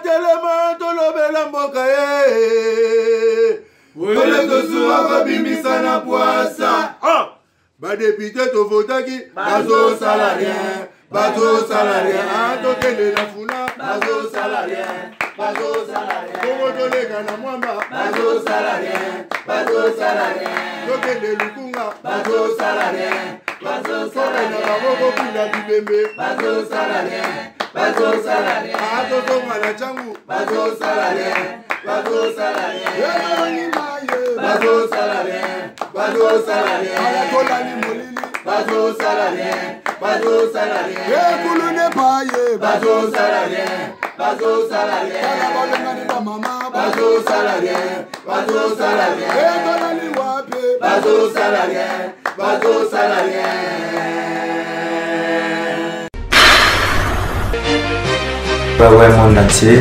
Telema, tolobela mboka Wole tosuwa kabimisa na poasa. Badepite tovotaki bazo salarien, bazo salarien. Tokende na funa bazo salarien, bazo salarien. Kongo tolega na mwamba bazo salarien, bazo salarien. Tokende lukunga bazo salarien, bazo salarien. Na baboko kuna bibembe bazo salarien, bazo salarien. Atoto mwana changu bazo salarien, bazo salarien. Bazo salarien, bazo salarien. Bazo salarien, bazo salarien. Kulune paye, bazo salarien, bazo salarien. Bazo salarien, bazo salarien. Bazo salarien, bazo salarien. Ouais, monde entier,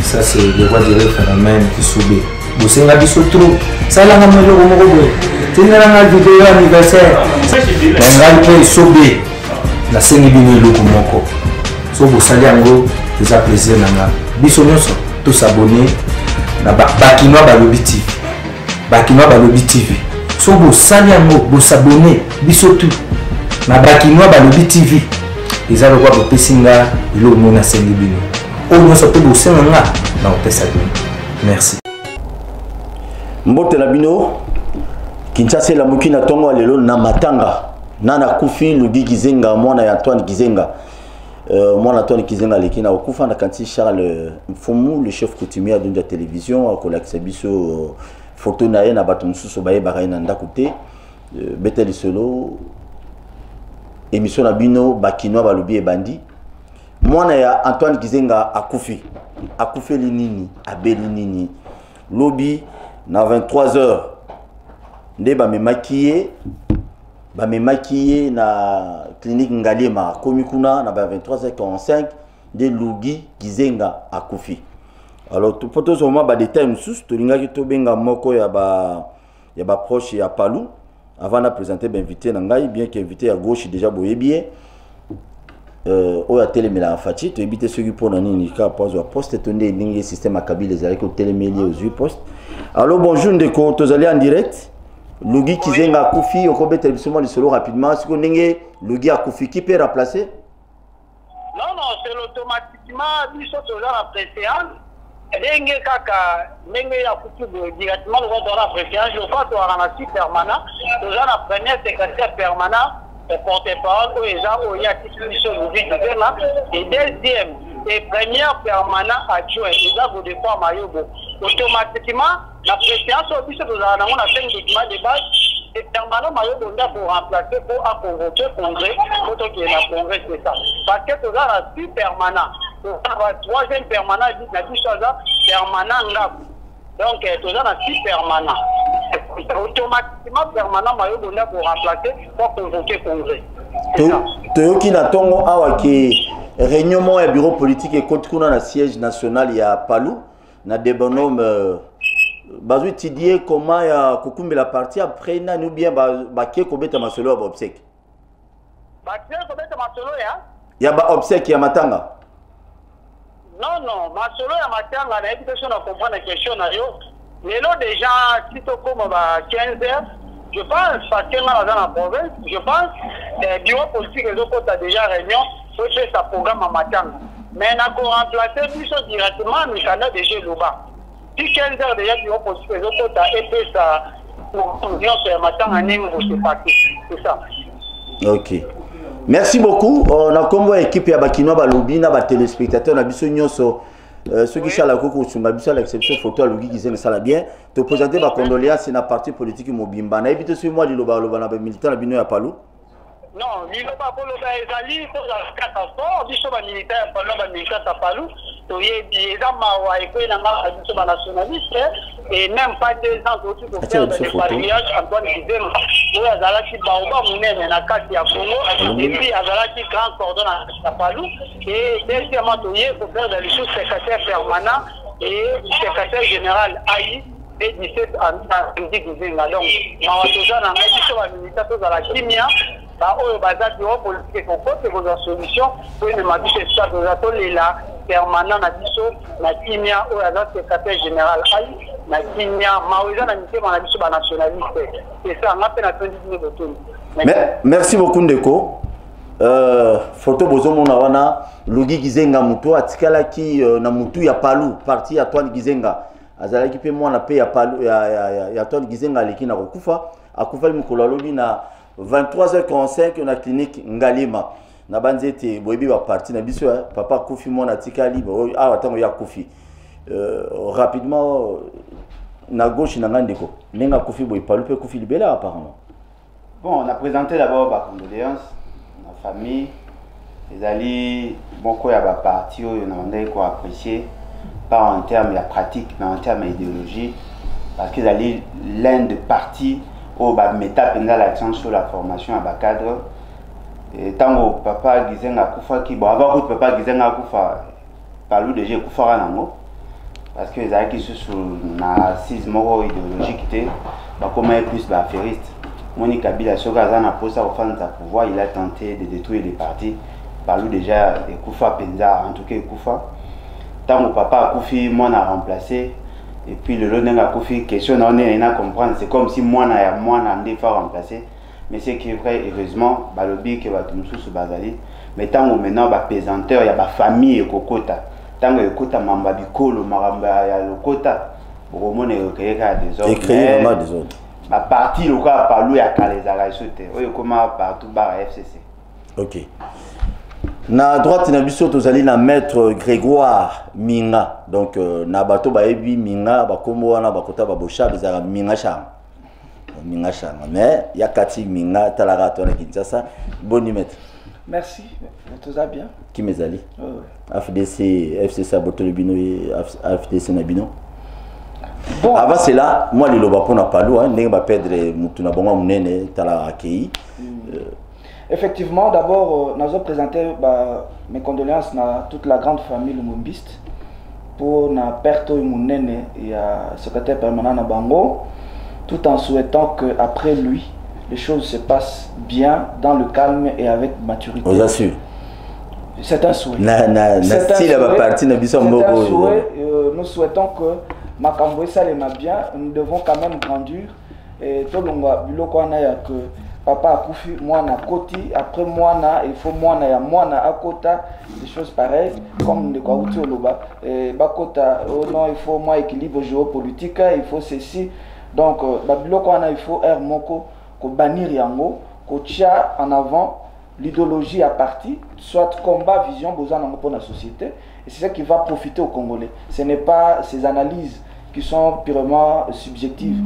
ça c'est le roi du phénomène qui subit. Vous avez dit trop. Ça là, on a mis le mot. Tu n'as pas de vidéo anniversaire. On a subir. La scène est venue le comoko. So vous savez en gros, vous avez plaisir nanga. Bisognoso, tous abonnés. Na Bakinois Balobi TV. Bakinois Balobi TV. So vous savez en gros, vous abonnez. Bisotu. Na Bakinois Balobi TV. Ils ont le droit de pesinga. Ils ont mon scène est venue. Oh non, ça peut vous savez nanga. Na opesa bien. Merci. Mbote na bino Kinshasa la mukina tongo lelo na matanga nana kufi Lugi Kizenga mwana ya Antoine Kizenga mwana Antoine Kizenga lekina okufa na kanti Charles Mfumu le chef coutumier de la télévision akolakisa biso photo na ye na bato mususu baye bakaye na ndakute betel solo émission na bino Bakinois Balobi ebandi mwana ya Antoine Kizenga akufi linini abeli nini lobi na 23h nde ba me maquiller na clinique Ngalema komikuna na ba 23h45 de Lugi Kizenga akufi. Alors tout pour tout moment ba détail mususu to linga ki to benga moko ya ba proche ya Palou avant de présenter ba invité na ngai bien qu'invité à gauche déjà boye bien oya telemela fati to éviter ceux qui pour nani ka pose wa poste to ndé ndingi système akabi les avec telemeli aux 8 postes. Alors bonjour ndeko tozali en direct Lugi Kizenga akufi okobe télévision le solo rapidement ce qu'on ndenge Lugi akufi qui peut remplacer? Non c'est automatiquement biso toza la préséance ndenge kaka ndenge ya akufi directement le dans la préséance je crois to ana si permanent toza la première secrétaire permanent porte-parole aux gens où il y a qui et deuxième et première permanent adjoint les gens vous dépend mayobo automatiquement la présidence au biso nous avons on a 5 documents de base et permanent mayobo on pour remplacer pour convoquer congrès pour qu'il y ait un congrès c'est ça parce que nous avons 6 permanents nous avons 3e permanent dit na biso permanent là donc nous avons 6 permanents automatiquement permanent mayobo on pour remplacer pour convoquer congrès toyoki na tongo awa ki réunion et bureau politique et contre kuna na siège national ya Palou na débonome bazui tidie comment ya kukumbi la partie après na nous bien ba ke ko beta masolo ba obsèque ba ke ko beta masolo ya ba obsèque ya matanga non masolo ya matanga na invitation na comprendre la question na yo lelo déjà si to comme ba 15h je pense parce que dans la province je pense bureau politique les autres a déjà réunion pour faire sa programme en matin. Mais on a remplacé plus directement le canal de Géloba. Si 15h déjà bureau politique les autres a fait sa réunion sur matin en ligne, c'est ça. Ok. Merci beaucoup. On a comme équipe ya Bakinois Balobi na ba téléspectateurs na biso nyonso ceux qui sont là koko sur ma biso l'exception photo à Lugi Kizenga ça la bien te présenter ma condoléance na parti politique Mobimba na éviter sur moi liloba na militant na bino ya Palou. Non, liloba pour le Ezali pour la catastrophe biso ba militaire pendant ba militaire à Palou to yebi ezama wa ekwe na ma biso ba nationaliste et même pas 2 ans autour de faire des pariages Antoine Kizenga ou azalaki baoba munene na kati ya Congo et puis azalaki grand cordon à Palou et deuxièmement to yé pour faire des choses secrétaire permanent et secrétaire général AI et 17 ans à Kizenga donc ma watoza na biso ba militaire to za la kimia ba oyo bazaki o politique ko côté ko solution pour une mabiche ça nous attendons là permanent na biso na kimia oyo azat secrétaire général ai na kimia maoza na mitema na biso ba nationaliste c'est ça ngape na 2019 botono. Merci beaucoup Ndeko. Photo bozomona wana Lugi Gizenga mutu atikala ki na mutu ya Palu parti ya Antoine Gizenga azalaki pe mwana pe ya Palu ya Antoine Gizenga aleki na kokufa akufa mukolo lobi na 23h45 na clinique Ngalima na banzete boyebi ba parti na biso papa kufi mwana tikali awa tango ya kufi rapidement na gauche na Ndeko nenga kufi boy Palu pe kufi libela apparemment. Bon, on a présenté d'abord ma condoléance ma famille les alliés bon quoi y a ba parti on a demandé quoi apprécier pas en termes de pratique mais en termes d'idéologie parce qu'ils allaient l'un des partis au bas mettre l'accent sur la formation à bas cadre et tant que papa Gizenga kufa qui bon avant que papa Gizenga kufa Palu déjà kufa nango parce que les alliés qui sont sur na sisme idéologique était bah comment plus bah affairiste Moni Kabila Sogazana pour sa pouvoir il a tenté de détruire les partis Palu déjà et kufa penza en tout cas kufa tant mon papa a Koufi moi n'a remplacé et puis le lendemain a Koufi question on est à comprendre c'est comme si moi n'a pas remplacé mais c'est qui est vrai heureusement balobi que va tout sous bazali mais tant que maintenant ba pesanteur il y a ba famille et kokota tant que kokota mamba bikolo maramba ya lokota pour au moins créer des ordres écrire vraiment des ordres ma partie le quoi Palu ya kalezala sauter oyo comment partout bar FCC. OK. Na droite na biso tozali na maître Grégoire Minga donc na bato baebi Minga bakombo wana bakota babosha bizara Minga Chang mais yakati Minga talara to na Kinshasa bon maître. Merci tout va bien qui mezali FDC FCC Botolo Bino et FDC na bino bon avant cela moi le loba pona Palu hein ndenge ba perdre mutu na bonga munene talara akei. Effectivement, d'abord, nous avons présenté mes condoléances à toute la grande famille lumumbiste pour la perte de mon aîné et le secrétaire permanent à Bango, tout en souhaitant qu'après lui, les choses se passent bien, dans le calme et avec maturité. Vous assure. C'est un souhait. Nous souhaitons que Makambo Salema bien, nous devons quand même grandir et tout le monde que papa a Koufi, moi na Koti, après moi na, il faut moi na Akota, des choses pareilles, comme de Kouti Oloba, Bakota, oh non, il faut moi équilibre géopolitique, il faut ceci, donc, il faut R Moko, ko bannir Yango, ko tia en avant l'idéologie à partie, soit combat, vision, besoin pour la société, et c'est ça qui va profiter aux Congolais. Ce n'est pas ces analyses qui sont purement subjectives,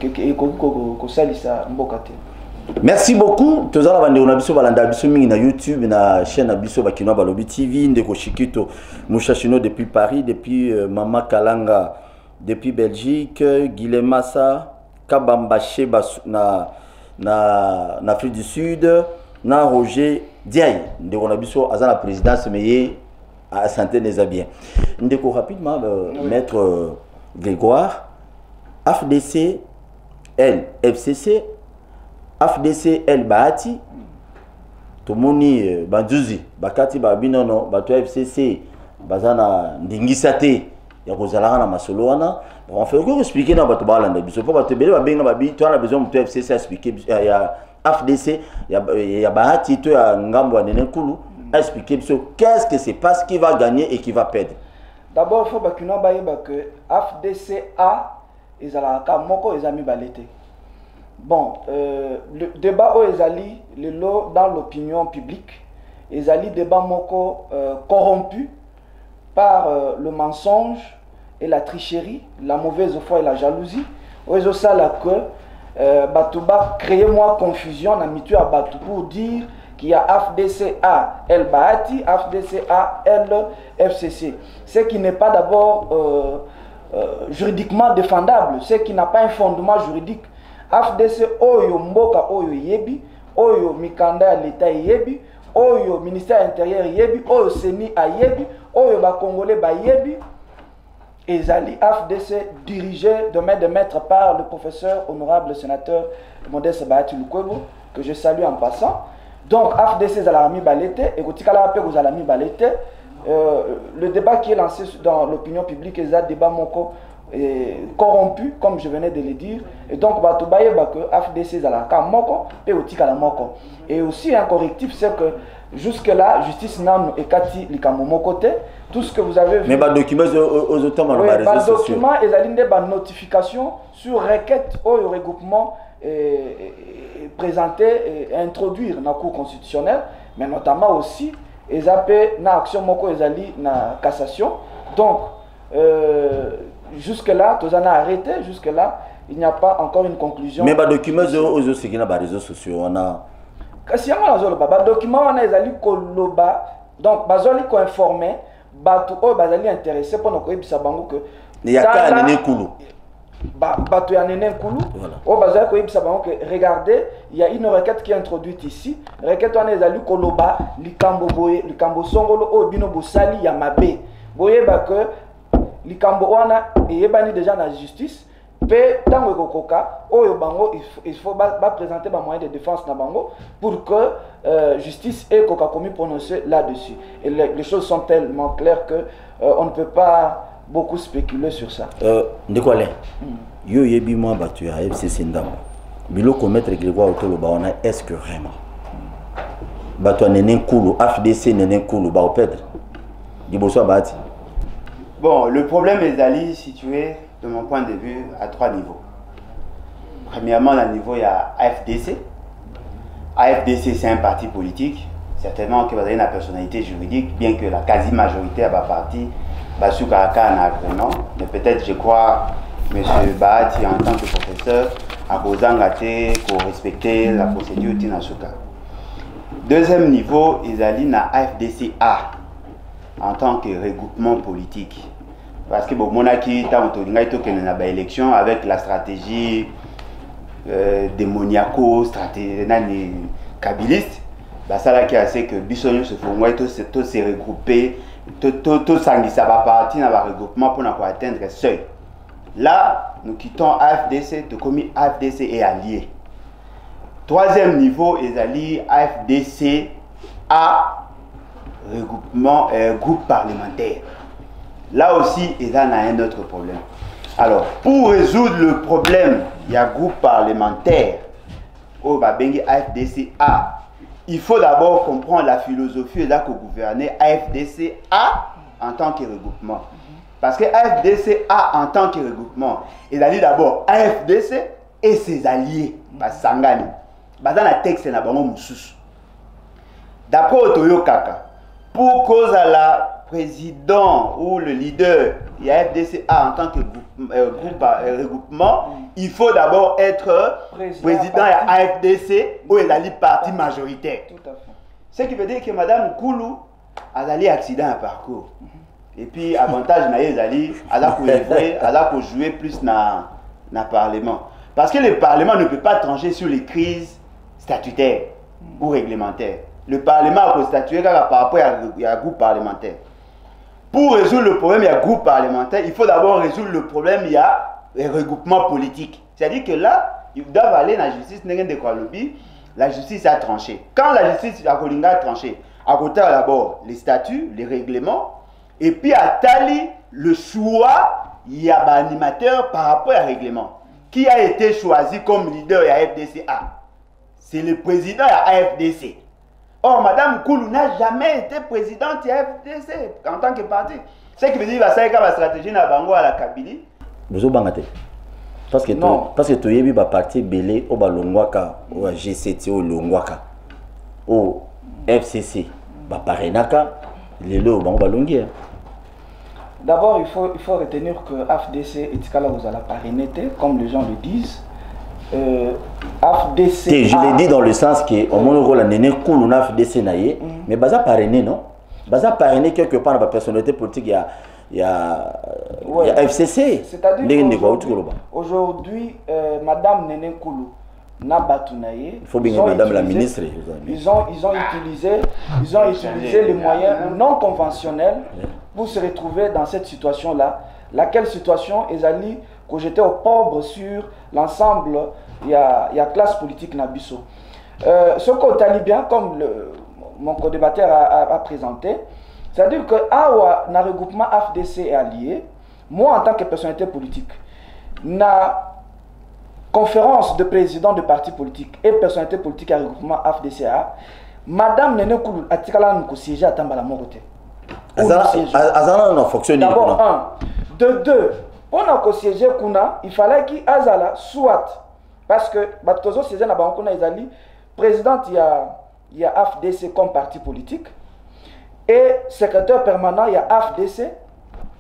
et qu'on salisse à Mbokate. Merci beaucoup. Tozala bande on a biso balanda biso mingi na YouTube na chaîne biso bakino balobi TV ndeko Shikito Mouchachino depuis Paris, depuis Mama Kalanga depuis Belgique, Guilemassa Kabamba Sheba na Afrique du Sud, na Roger Diaye ndeko na biso azana présidence mais à santé des bien. Ndeko rapidement maître Grégoire FDC L FCC FDC El Bahati Tomoni Banduzi Bakati Babinono Bato FCC Bazana Ndingisate ya kozalaka na masolo wana on fait que expliquer na bato balanda biso po bato bele babenga babi to na besoin de FCC expliquer ya FDC ya Bahati to ya ngambo nene kulu expliquer biso qu'est-ce que c'est passe qui va gagner et qui va perdre. D'abord il faut bakuna bayeba que FDCA ezalaka moko ezami balete. Bon, le débat où ezali le lot dans l'opinion publique, ezali débat moko corrompu par le mensonge et la tricherie, la mauvaise foi et la jalousie. Où ezo sala que Batouba créer moi confusion na mitu à Batou pour dire qu'il y a FDCA El Bahati, FDCA El FCC. Ce qui n'est pas d'abord juridiquement défendable, ce qui n'a pas un fondement juridique. FDC oyo mboka oyo yebi, oyo mikanda l'État yebi, oyo ministère intérieur yebi, oyo seni a yebi, oyo ba congolais ba yebi. Ezali FDC dirigé de main de maître par le professeur honorable sénateur Modeste Bahati Lukwebo, que je salue en passant. Donc, AFDC Zalami Balete, et Kotikala Pe Zalami Balete, le débat qui est lancé dans l'opinion publique est un débat moko corrompu, comme je venais de le dire. Et donc, Batoubaye Bake, AFDC Zalaka Moko, Pe Otikala Moko. Et aussi, un correctif, c'est que jusque-là, justice Nam et Kati Likamomo côté, tout ce que vous avez vu. Mais les documents aux automnes, oui, les documents et la notification sur requête au regroupement présenter et introduire dans la Cour constitutionnelle, mais notamment aussi les appels dans l'action moko ezali na cassation. Donc jusque là tout ça a arrêté, jusque là il n'y a pas encore une conclusion. Mais les documents aux réseaux sociaux on a kasi yango na ba document on a ezali koloba, donc bazali ko informer batu o bazali intéressé pour ko yebisa bango que il y a ka nene kulu bato ya nene nkulu o bazali ko yebisa bango que regardez, il y a une requête qui est introduite ici, requête on ezali koloba likambo boye likambo songolo o bino bosali ya mabe boye ba que likambo wana eyebani déjà na justice. Pe tango ekokoka oyo bango il faut présenter ba moyen de défense na bango pour que justice ait commis prononcé là-dessus. Et les choses sont tellement claires que on ne peut pas beaucoup spéculer sur ça. Ndekole. Yo yebi moi batu ya FCC ndambo. Bilo commettre Grégoire Otolo ba ona est-ce que vraiment batu nenen kulu AFDC nenen kulu ba opètre. Diboso bati. Bon, le problème est ali situé de mon point de vue à 3 niveaux. Premièrement, le niveau il y a AFDC. AFDC c'est un parti politique, certainement que vous avez une personnalité juridique, bien que la quasi-majorité a parti Basukaraka en agrément, mais peut-être je crois M. Bahati en tant que professeur a besoin pour respecter la procédure Tinasuka. Deuxième niveau, ils allaient na AFDC-A en tant que regroupement politique. Parce que bon, monaki élection avec la stratégie démoniaco, stratégie kabiliste, bah ça là qui a fait que Bissonio se font tous se regrouper, tout ça va partir dans le regroupement pour atteindre le seuil. Là, nous quittons AFDC, de commis AFDC et alliés. Troisième niveau, ils allient AFDC à regroupement groupe parlementaire. Là aussi, il y a un autre problème. Alors, pour résoudre le problème, il y a un groupe parlementaire au Babengi AFDC-A. Il faut d'abord comprendre la philosophie et là que gouverner AFDC-A en tant que regroupement. Parce que AFDC-A en tant que regroupement, il a dit d'abord AFDC et ses alliés. Sangani. Dans le texte, il y a un d'après Otoyo Kaka, pour cause à la président ou le leader de AFDC-A en tant que regroupement, il faut d'abord être président de AFDC ou il a le parti majoritaire. Tout à fait. Ce qui veut dire que Mme Koulou a eu un accident à parcours. Et puis, avantage, elle a joué plus dans le Parlement. Parce que le Parlement ne peut pas trancher sur les crises statutaires ou réglementaires. Le Parlement a statué par rapport à un groupe parlementaire. Pour résoudre le problème, il y a un groupe parlementaire. Il faut d'abord résoudre le problème, il y a les regroupements politiques. C'est-à-dire que là, ils doivent aller dans la justice, la justice a tranché. Quand la justice a tranché, à côté d'abord les statuts, les règlements, et puis à Tali, le choix, il y a un animateur par rapport au règlement. Qui a été choisi comme leader de AFDC-A? C'est le président de AFDC. Or, Mme Koulou n'a jamais été présidente de FDC en tant que parti. Ce qui veut dire que la stratégie n'a pas à la Kabylie. Vous avez parce que tu as vu le parti belé au Balongwaka, au G7, au Longwaka, au FCC, au Parenaka, les lots au Balongier. D'abord, il faut retenir que FDC et Tikala vous allez parrainer, comme les gens le disent. FDC. Je l'ai dit dans le sens que au moins rôle n'est cool on a FDC naïe, mais baza parrainé non, baza parrainé quelque part dans la personnalité politique il y a FCC. C'est-à-dire aujourd'hui Madame Nene Koulou n'a batunaye. Il faut bien Madame la ministre. Ils ont utilisé les moyens non conventionnels pour se retrouver dans cette situation-là. Laquelle situation est allée que j'étais au pauvre sur l'ensemble, il y a classe politique Nabiso. ce qu'on talibien, comme mon co-débatteur a présenté, c'est-à-dire que dans le regroupement AFDC est allié, moi en tant que personnalité politique, na conférence de président de parti politique et personnalité politique à regroupement AFDCA, Madame Nene Koulou a siégé à Tambala Morote. D'abord, de deux, pour nous siéger, il fallait qu'il Azala soit, parce que Batozo siégé na Bankona Izali, président il y a AFDC comme parti politique, et secrétaire permanent il y a AFDC,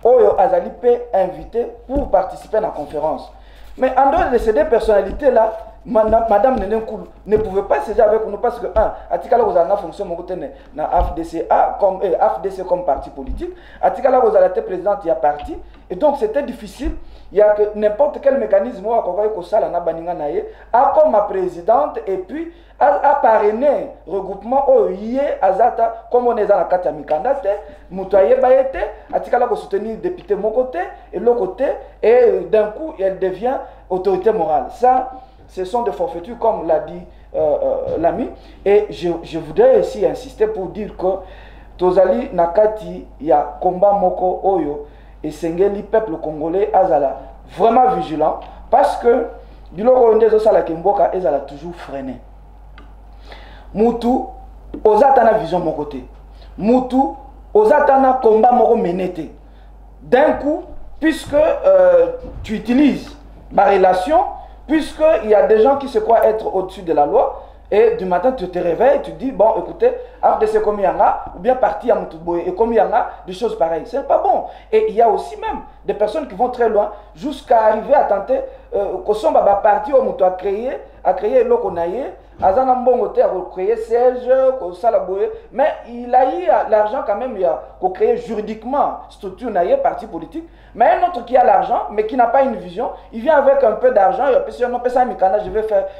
Oyo Azali peut inviter pour participer à la conférence. Mais en dehors de ces deux personnalités-là, Madame Nene Koulou ne pouvait pas siéger avec nous parce que, Atikala Ozana fonctionne dans AFDC comme parti politique, Atikala Ozana était présidente, il y a parti, et donc c'était difficile. Il y a que n'importe quel mécanisme a comme ma présidente et puis a parrainé regroupement OIE Azata comme on est dans la carte Mikandate, Moutaye Bayete, Atikala ko soutenir député mon côté et l'autre côté et d'un coup elle devient autorité morale. Ça, ce sont des forfaitures comme l'a dit l'ami et je voudrais aussi insister pour dire que Tozali Nakati il y a combat moko oyo et Sengeli peuple congolais azala vraiment vigilant parce que biloko ndezo sala kimboka ezala toujours freiné. Mutu ozatana vision mon côté. Mutu ozatana combat moko menete. D'un coup, puisque tu utilises ma relation, puisque il y a des gens qui se croient être au-dessus de la loi. Et du matin, tu te réveilles, tu dis, bon, écoutez, AFDC comme il y en a, ou bien parti à Moutouboé, et comme il y en a, des choses pareilles. C'est pas bon. Et il y a aussi même des personnes qui vont très loin, jusqu'à arriver à tenter, que son parti au Moutou a créé l'Okonaye, à Zanambongote a créé siège, mais il a eu l'argent quand même, il a créé juridiquement structure naïe, parti politique, mais un autre qui a l'argent, mais qui n'a pas une vision, il vient avec un peu d'argent, il dit, non,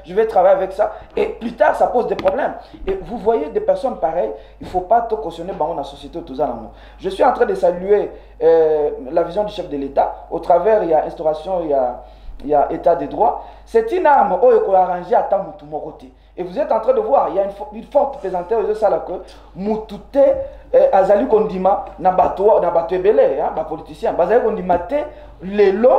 je vais travailler avec ça, et plus tard, ça pose des problèmes. Et vous voyez des personnes pareilles, il ne faut pas tout cautionner dans la société. Je suis en train de saluer la vision du chef de l'État, au travers, il y a instauration, il y a état de droit. C'est une arme qui est arrangée à temps côté. Et vous êtes en train de voir, il y a une forte présentation de ça là que Moutouté Azali Kondima na bato ebele ba politicien Azali Kondima te lelo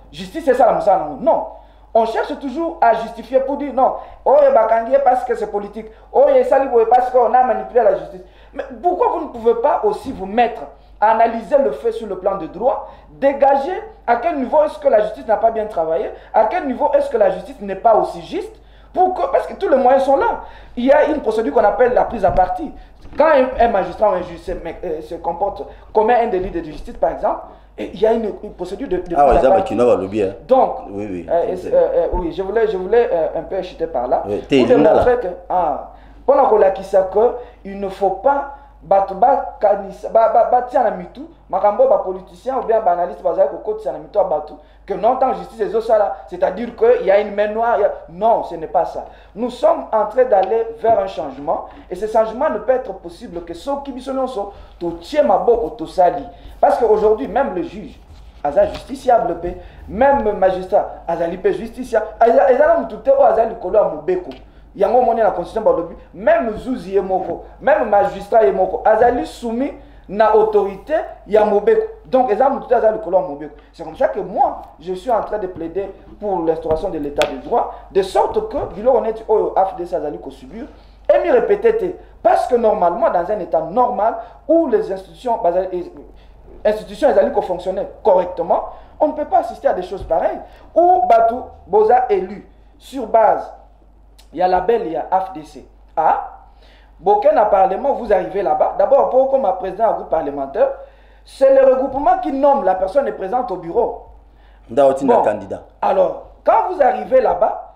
justice c'est ça la non. On cherche toujours à justifier pour dire non, oh bakangié parce que c'est politique, oh sali parce qu'on a manipulé la justice. Mais pourquoi vous ne pouvez pas aussi vous mettre à analyser le fait sur le plan de droit, dégager à quel niveau est-ce que la justice n'a pas bien travaillé, à quel niveau est-ce que la justice n'est pas aussi juste, parce que tous les moyens sont là. Il y a une procédure qu'on appelle la prise à partie. Quand un magistrat ou un juge se comporte comme un délit de justice, par exemple, il y a une procédure de prise à partie. Donc, oui, oui, je voulais un peu chuter par là pour démontrer que, pendant qu'il ne faut pas politicien ou bien analyste que non tant justice c'est-à-dire qu'il y a une main noire. Non, ce n'est pas ça. Nous sommes en train d'aller vers un changement et ce changement ne peut être possible que ceux qui sont parce qu'aujourd'hui même le juge aza justiciable même le magistrat aza justiciable yango moni la constitution balobi même Zouzi Yemoko même magistrat Yemoko azali soumis na autorité ya Mobeko donc c'est comme ça que moi je suis en train de plaider pour l'instauration de l'état de droit de sorte que bilo honnête au AFDC azali ko subir et m'y répéter parce que normalement dans un état normal où les institutions azali ko fonctionner correctement on ne peut pas assister à des choses pareilles où Batou Boza élu sur base il y a label, il y a AFDC. Boken à Parlement, vous arrivez là-bas. D'abord, pour comme président du groupe parlementaire, c'est le regroupement qui nomme la personne est présente au bureau. Bon, candidat. Alors, quand vous arrivez là-bas,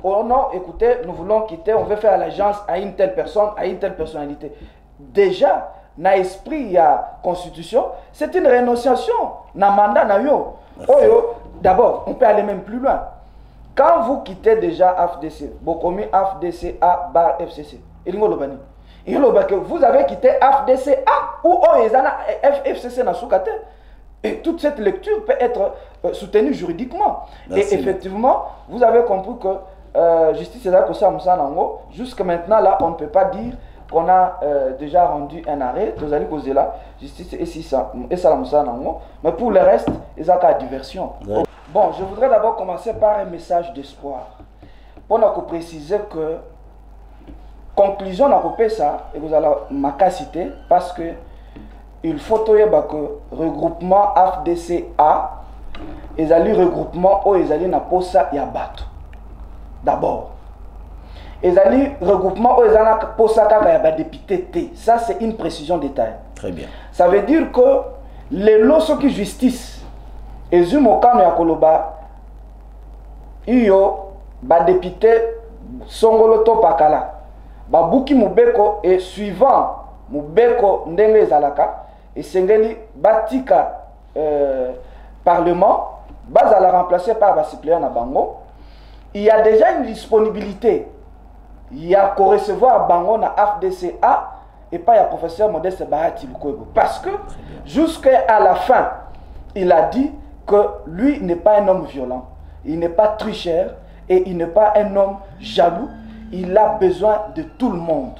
oh non, écoutez, nous voulons quitter, on veut faire allégeance à une telle personne, à une telle personnalité. Déjà, dans l'esprit, il y a constitution, c'est une rénonciation. Dans mandat, d'abord, on peut aller même plus loin. Quand vous quittez déjà AFDC, Bokomi AFDC A bar FCC, vous avez quitté AFDC A ou FCC na soukate. Et toute cette lecture peut être soutenue juridiquement. Merci. Et effectivement, vous avez compris que justice est là que ça jusqu'à maintenant là on ne peut pas dire qu'on a déjà rendu un arrêt tous allez causer là justice et si ça et ça mais pour le reste ils ont qu'à diversion. Bon, je voudrais d'abord commencer par un message d'espoir pour nous préciser que conclusion n'a pas ça et vous allez ma citer parce que il faut que regroupement FDCA ils allaient regroupement ou ils allaient na posa ya bato d'abord ils allaient regroupement ou ils allaient posa kaka ya ba député T. Ça c'est une précision détail. Très bien. Ça veut dire que les lois qui justice et Zumokano ya Koloba iyo ba député Songolo to Pakala ba buki mubeko et suivant mubeko ndenge ezalaka et sengeli batika parlement bas la remplacer par ba suppléant na bango. Il y a déjà une disponibilité il y a qu'à recevoir bango na FDCA et pas il y a professeur Modeste Bahati Lukwebo parce que jusqu'à la fin il a dit que lui n'est pas un homme violent, il n'est pas tricheur et il n'est pas un homme jaloux, il a besoin de tout le monde.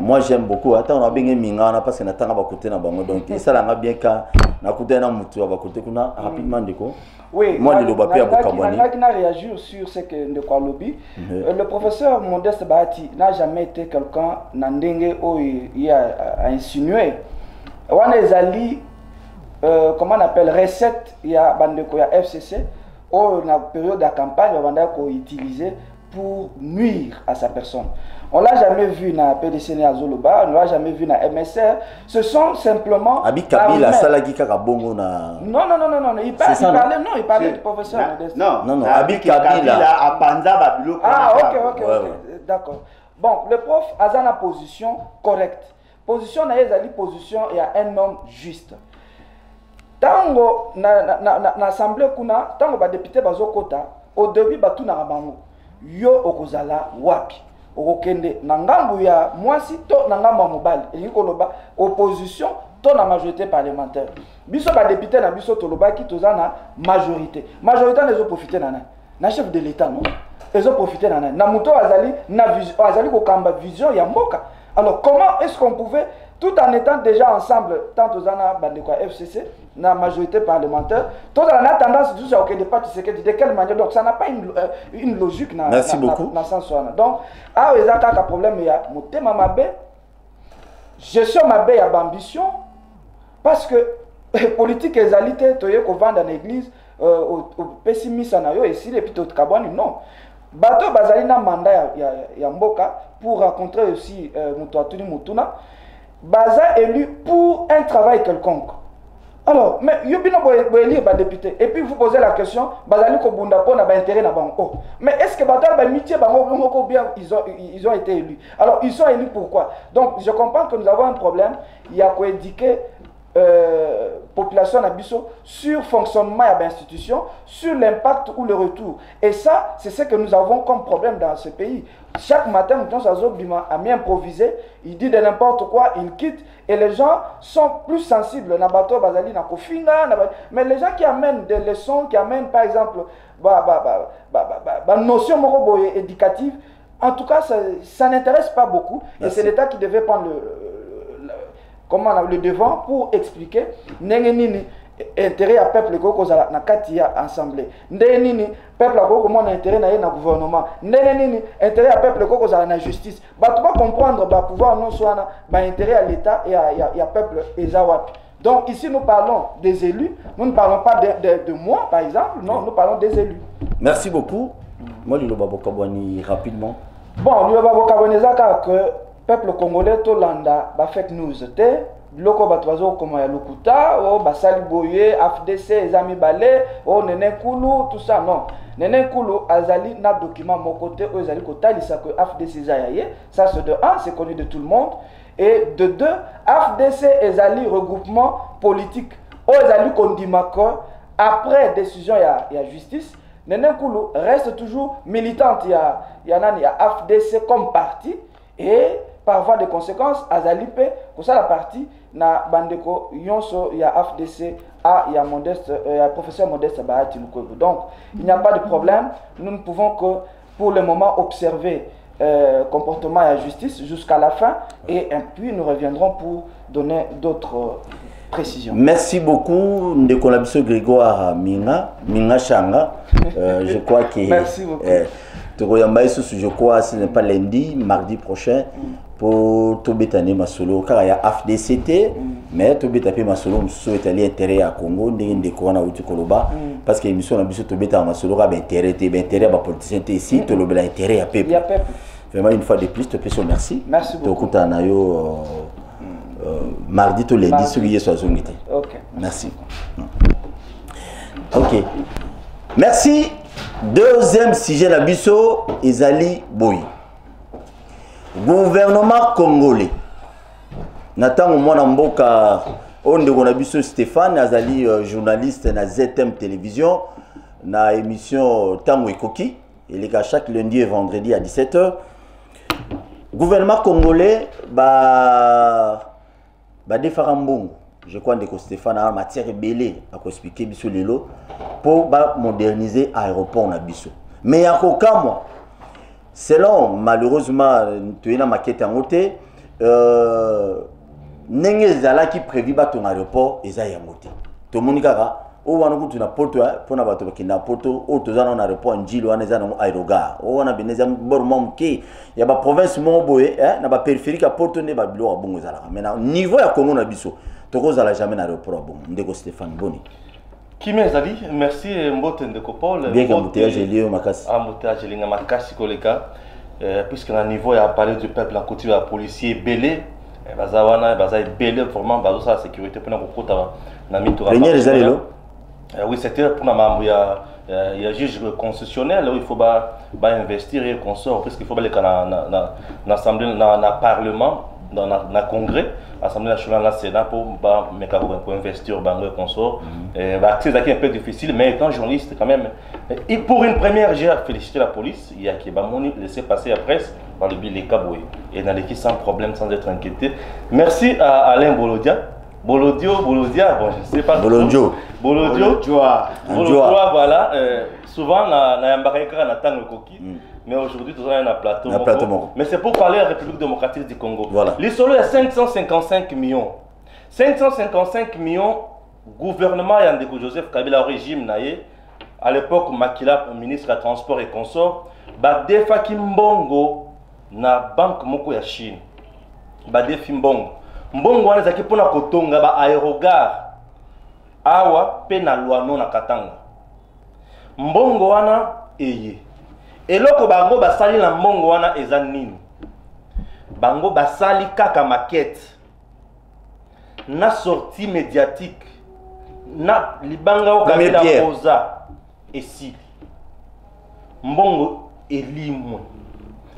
Moi j'aime beaucoup. Attends, on a bien minga parce que natanga ba côté na bango donc ça l'a bien ka na côté na mutu ba côté kuna rapidement ndeko. Oui, moi le lobapé à Bokabwani. Il a réagi sur ce que Ndeko lobby. Le professeur Modeste Bahati n'a jamais été quelqu'un nandenge où il a insinué. On les alliés, comment on appelle, recette, il y a Bandeko, il y a FCC, ou la période de campagne, on va utiliser pour nuire à sa personne. On ne l'a jamais vu dans la PDC à Zoloba, on ne l'a jamais vu dans MSR. Ce sont simplement. Abi Kabila, Salagi Kakabongo na. Non, il parlait du professeur Modeste. Non, Abi Kabila. À Panza Babilo. Ah, ok, d'accord. Bon, le prof a une position correcte. Position na ezali position il y a un homme juste. Tango na assemblée kuna tango ba député bazokota au début batu na bango yo okozala wapi okokende na ngambu ya mwasi to na ngambu ya mobali elingi koloba opposition to na majorité parlementaire biso ba député na biso tolobaki toza na majorité nezo profiter na chef de l'état non ezo profiter na muto azali na vision azali ko kamba vision ya mboka. Alors comment est-ce qu'on pouvait, tout en étant déjà ensemble, tant aux ana bandeko FCC, la majorité parlementaire, tout en a tendance toujours à ne pas de quelle manière, donc ça n'a pas une logique. Merci beaucoup. Donc, ah oui, ça a un problème, il y a mon thème mabe, gestion mabe, il y a ambition, parce que politique et alité, tu es vendre dans l'église, au pessimiste et si les plutôt kabani non. Bato bazali na mandat ya mboka pour rencontrer aussi Mutuatuni Mutuna baza élu pour un travail quelconque. Alors, mais yobino boeli ba député et puis vous posez la question bazali ko bunda po na ba intérêt na bango. Mais est-ce que bato ba mitié bango ko bien ils ont été élus. Alors, ils sont élus pourquoi? Donc, je comprends que nous avons un problème, il y a quoi indiquer population nabiso sur fonctionnement de l'institution, sur l'impact ou le retour. Et ça, c'est ce que nous avons comme problème dans ce pays. Chaque matin, nous a mis improvisé, il dit de n'importe quoi, il quitte, et les gens sont plus sensibles. Mais les gens qui amènent des leçons, qui amènent par exemple notion éducative, en tout cas, ça n'intéresse pas beaucoup. Merci. Et c'est l'État qui devait prendre le devant pour expliquer intérêt à peuple ko za na kati ya assemblée ndenini peuple ko comment intérêt na gouvernement ndenini intérêt à peuple ko za na justice ba tu vas comprendre ba pouvoir non soit ba intérêt à l'état et à peuple ezawapi. Donc ici nous parlons des élus, nous ne parlons pas de moi par exemple, non, nous parlons des élus. Merci beaucoup. Moi le Bokabwani rapidement. Bon, le Bokabwani zaka que peuple congolais to landa ba fake news te loko batwazo comme ya lokuta o basali boye FDC ezami balé o nene kulu tout ça non nene kulu azali na document mon côté o ezali ko talisa que FDC zayaye ça c'est de un c'est connu de tout le monde et de deux FDC ezali regroupement politique o ezali kondima ko après décision ya justice nene kulu reste toujours militante ya nani ya FDC comme parti et par voie de conséquence Azalipe pour ça la partie na bandeko yonso ya AFDC a ya Modeste professeur Modeste Bahati Lukwebo. Donc il n'y a pas de problème, nous ne pouvons que pour le moment observer comportement et la justice jusqu'à la fin et puis nous reviendrons pour donner d'autres précisions. Merci beaucoup Ndeko Labiso Grégoire Minga Changa. Je crois que merci beaucoup. Je crois ce n'est pas lundi, mardi prochain pour Tobetane Masolo car il y a AFDCT mais Tobetape Masolo souhaite aller intérêt à Congo Ndeko na uti koloba parce que émission na biso Tobeta Masolo a intérêt à politicien ici to lobela intérêt à peuple. Vraiment une fois de plus te pécho merci. Merci beaucoup. Tokutana yo mardi to lundi sur hier soir zongité. OK. Merci. OK. Merci. Deuxième sujet la biso Ezali Boy. Gouvernement congolais. Nathan mwana mboka onde na biso Stéphane Azali journaliste na ZM télévision na émission Tango Ekoki et les gars chaque lundi et vendredi à 17h. Gouvernement congolais ba defarambongo. Je crois que Stéphane a matière belé à expliquer biso lelo pour moderniser l'aéroport na biso. Mais à aucun moi selon malheureusement tu es na maquette en côté nenge zala qui prévu ba ton aéroport eza yangote. To monikaka o wana kutu na poto pour na bato bakina poto o to zana na aéroport njilo wana eza na aérogare. O wana beneza bormo mke ya ba province mo boye na ba périphérique à poto ne ba bilo bongo zala. Maintenant niveau ya Congo na biso Tokozala jamais na aéroport bon Ndeko Stéphane Boni. Kimi Zali, merci Mbote Ndeko Paul. Bien qu'embouteillage est lié au Makassi. Embouteillage est lié au Makassi koleka. Puisque na niveau ya parler du peuple en côté ya policier belé, bazawana bazay belé vraiment bazo sa sécurité pour na kokota na mitura. Premier les alelo. Oui, c'était pour na membre ya juge constitutionnel, il faut ba investir et consort parce qu'il faut ba le na assemblée na parlement dans la congrès assemblée nationale la sénat pour investir bango consort c'est un peu difficile mais étant journaliste quand même et pour une première j'ai félicité la police il y a qui va laisser passer la presse par le bilan Kaboué et dans l'équipe sans problème sans être inquiété. Merci à Alain Bolodia bon je sais pas Bolodio voilà souvent na yambareka na tango koki. Mais aujourd'hui, tout ça est un plateau. Mais c'est pour parler de la République démocratique du Congo. Voilà. L'histoire est 555 millions. 555 millions, gouvernement Yandeko Joseph Kabila au régime naïe. À l'époque, Makila, ministre des Transports et consorts, Badefa Kimbongo na banque moko ya Chine. Badefi Mbongo. Mbongo wana zaki pona kotonga ba aérogare. Awa pe na Luano na Katanga. Mbongo wana eye. Et loko bango basali na mbongo wana eza nini bango basali kaka maquette na sortie médiatique na libanga o kabila poza esi mbongo elimwe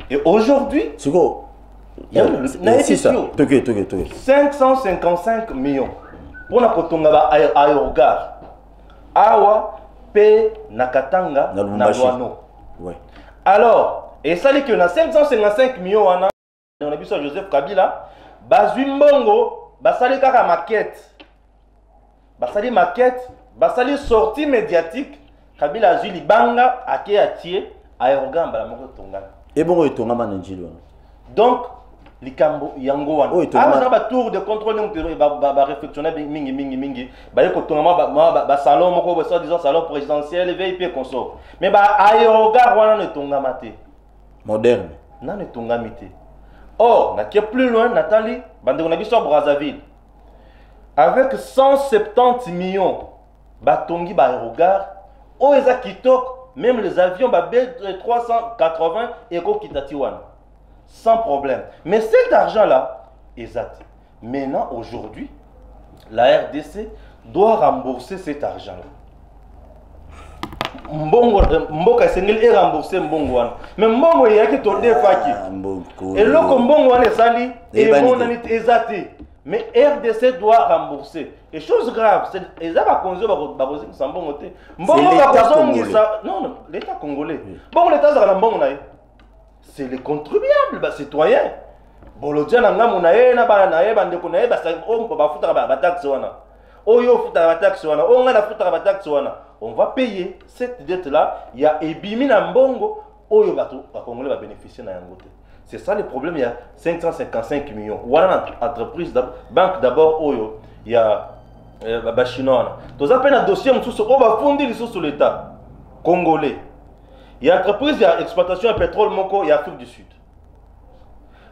et aujourd'hui c'est quoi c'est ça 555 millions pour na kotonga ba aérogare awa pe na Katanga na Luano. Ouais. Alors, et ça dit qu'on a 555 millions, on a vu ça Joseph Kabila, Bazui Mbongo, Basali Kaka maquette, Basali maquette, Basali sortie médiatique, Kabila Azuli Banga, Ake Atie, Aérogam, Balamoko Tongana. Et bon, il tombe à Manjilo. Donc, Likambo Yango Wan. Ah, mais tour de contrôle, on réflexionner mingi. Bah, il salon, moko, disons salon présidentiel, VIP consort. Mais bah, aérogare wana ne tonga mate. Moderne. Non, ne tonga mate. Or, n'a plus loin, Nathalie, bande on a vu sur Brazzaville. Avec 170 millions, bah tongi bah aérogare. Oh, les akitok, même les avions, bah B380 et go kitatiwan. Sans problème. Mais cet argent-là, exact. Maintenant, aujourd'hui, la RDC doit rembourser cet argent-là. Mboka Sengel est remboursé Mbongo. Mais Mbongo il y a qui tourne faki. Et là comme Mbongo est sali et mon est exact. Mais RDC doit rembourser. Et chose grave, c'est les avoir conduit barosi sans Mbongo te. Mbongo va non, l'État congolais. Bon l'État ça Mbongo naï. C'est les contribuables, citoyens. Bolodia na ngamu na ye na bana na ye bandeko na ye basa on ba futa ba taxe wana. Oyo futa ba taxe wana, on nga na futa ba taxe wana. On va payer cette dette là, il y a ebimi na mbongo oyo bato ba congolais va bénéficier na yango te. C'est ça le problème, il y a 555 millions. Voilà entreprise banque d'abord oyo, il y a ba chinois. Tous appellent un dossier msusu on va fonder sur l'état congolais. Il y a entreprise, il y a exploitation de pétrole moko, il y a Afrique du Sud.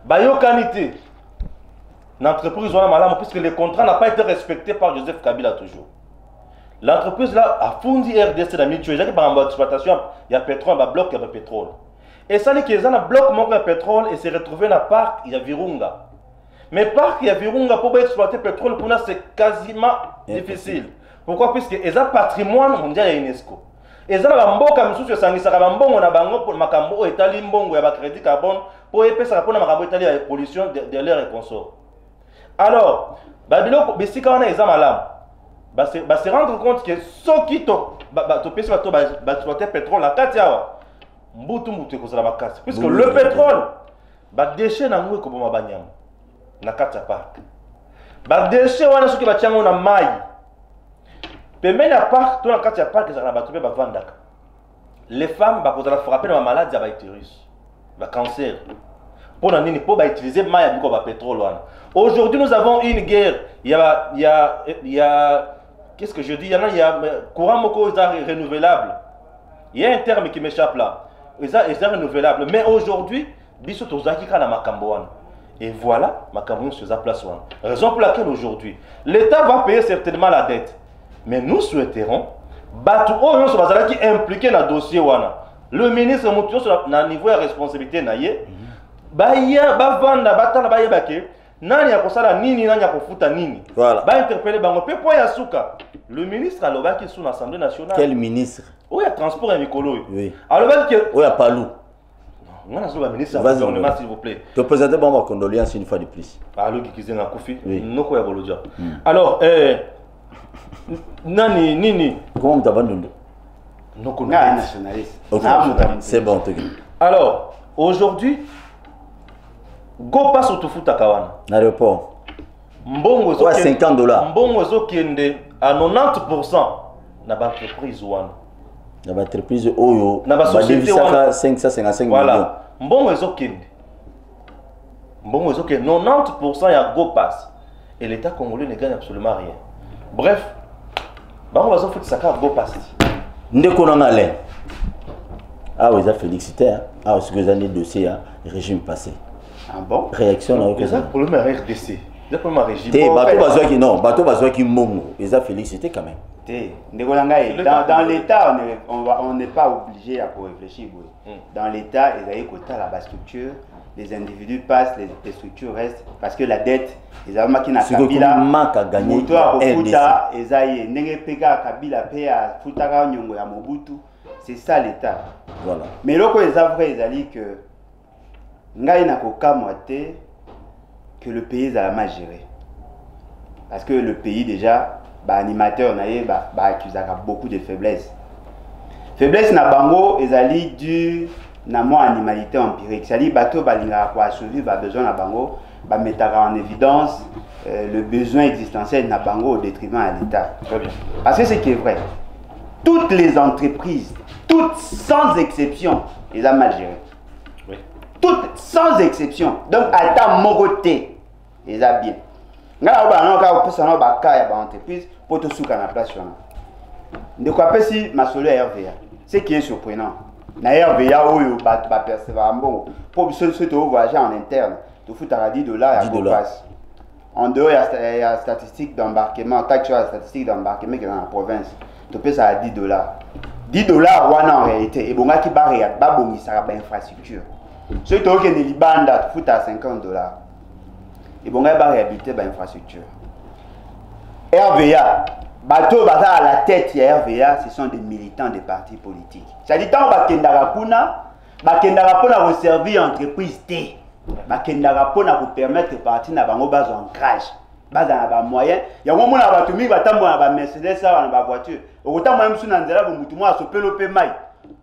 Bayo qualité. L'entreprise wana malamu puisque le contrat n'a pas été respecté par Joseph Kabila toujours. L'entreprise là a fourni RDC dans Michoui, j'ai dit par exploitation, il y a pétrole, il y a bloc, il y a pétrole. Et ça dit qu'ils ont un bloc manque de pétrole et s'est retrouvé dans le parc, il y a Virunga. Mais parc, il y a Virunga pour exploiter le pétrole, pour nous c'est quasiment difficile. Pourquoi? Puisque ils ont un patrimoine mondial à UNESCO. Ils ont un bon comme sous ça, ils ont un bon on a bango pour Makambo, Italie, Mbongo, il y a crédit carbone, pour épaisser ça pour Makambo, Italie, la pollution de l'air et consort. Alors, Babylone, si quand on a des malades, se rendre compte que ceux qui exploiter pétrole, la Katiawa, puisque le pétrole, déchet n'a pas comme Mabanyam, na Katia Park. Déchet, on a ceux qui va tirer en maille. Même à part, tout la Katia Park, ils ont battu Vandaka. Les femmes, ils vont frapper dans la maladie, virus, le cancer. Pour utiliser maille pour pétrole. Aujourd'hui, nous avons une guerre. Il y a qu'est-ce que je dis? Il y a courant moko renouvelable. Il y a un terme qui m'échappe là. Ils sont renouvelables. Mais aujourd'hui, biso tozaki kana makambo. Et voilà, makambo sur sa place. Raison pour laquelle aujourd'hui, l'État va payer certainement la dette. Mais nous souhaiterons battre au sur bazala qui impliqué dans le dossier wana. Le ministre Moutio sur le niveau de responsabilité naie. Baya bavanda batana baya bake. Nani ya kosala nini nani ya kofuta nini. Voilà. Ba interpeller bango pe po ya suka. Le ministre alobaki sous l'Assemblée nationale. Quel ministre? Oui, il y a transport et Mikolo. Oui. Alobaki que oui, il y a Palou. Non, on a le ministre du gouvernement s'il vous plaît. Tu présentes bon ma condoléance une fois de plus. Allo Gikizé na Koufi. Noko ya bolodia. Alors nani nini comment tu vas nous Noko nationaliste. C'est bon tu. Alors, aujourd'hui go passe au Tufuta Kawana. L'aéroport. Mbongo zo $50. Mbongo zo kende à 90% na ba entreprise wana. Na ba entreprise oyo na ba société wana 555 voilà. millions. Mbongo zo kende. Mbongo zo kende 90% ya go passe et l'État congolais ne gagne absolument rien. Bref, bango bazo futi saka go passe. Ndeko na ngale. Ah oui, ça félicité hein. Ah ce que vous avez dossier hein, régime passé. Ah bon? Réaction na ça problème RDC. C'est pas ma régime. Bateau bazoa qui non, bateau bazoa qui mongo. Ils ont félicité quand même. Dans l'État, on n'est pas obligé à réfléchir. Dans l'État, ils ont quota la structure, les individus passent, les structures restent, parce que la dette, ils ont marqué na Kabila, manque à gagner. C'est ça l'État. Voilà. Mais là, ils ont vrai, ils ont dit que ngai na koka moité que le pays a mal géré. Parce que le pays déjà, bah animateur naie bah accuse beaucoup de faiblesses. Faiblesse na bango ezali dû na mo animalité empirique. C'est-à-dire bateau balinga kwa survivre a besoin na bango ba mettra en évidence le besoin existentiel na bango au détriment à l'État. Très bien. Parce que c'est qui est vrai. Toutes les entreprises, toutes sans exception, ils ont mal géré. Oui. Toutes sans exception. Donc à ta mogoté, ils ont bien. Nga ba na ka opesa na ba ka ya ba entreprise pour te souka na place wana. Ndeko apesi masolo ya RVA. Ce qui est surprenant. Na RVA oyo ba percevoir mbongo. Pour ceux qui voyager en interne, tu fous à $10 à go passe. En dehors il y a statistique d'embarquement, taxe sur la statistique d'embarquement qui est dans la province. Tu payes ça à $10. $10 wana en réalité et bonga ki ba réa ba bongisa ba infrastructure. Ceux qui ont que les libanda tu fous à $50. Et bon, il va réhabiliter l'infrastructure. RVA, bateau à la tête de RVA, ce sont des militants des partis politiques. C'est-à-dire que Bakendara pour resservir l'entreprise T. Bakendara pour permettre de partir dans un bas ancrage. Bas dans un moyen. Il y a un moment où il y a un Mercedes dans la voiture. Autant même si on a un peu de paiement.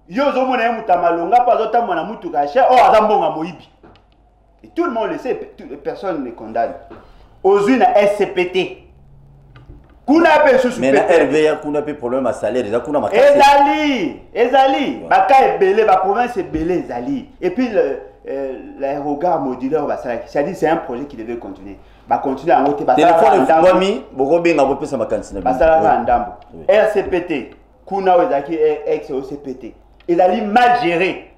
Il y a un peu de malonga, pas d'autant que on a un peu de cher. Oh, on a un peu de Et tout le monde le sait, personne ne condamne. Aujourd'hui, na SCPT. Mais na RVA, kuna pe problème à salaire, déjà kuna makasi. Ezali. Baka est belé, la province est belé, Ezali. Et puis l'aérogare modulaire, c'est-à-dire c'est un projet qui devait continuer. Va continuer à monter. Téléphone de Fouami, Bogobe n'a pas pu s'en candidater. Basala Ndambo. RCPT, kuna Ezaki ex-OCPT. Ezali mal géré.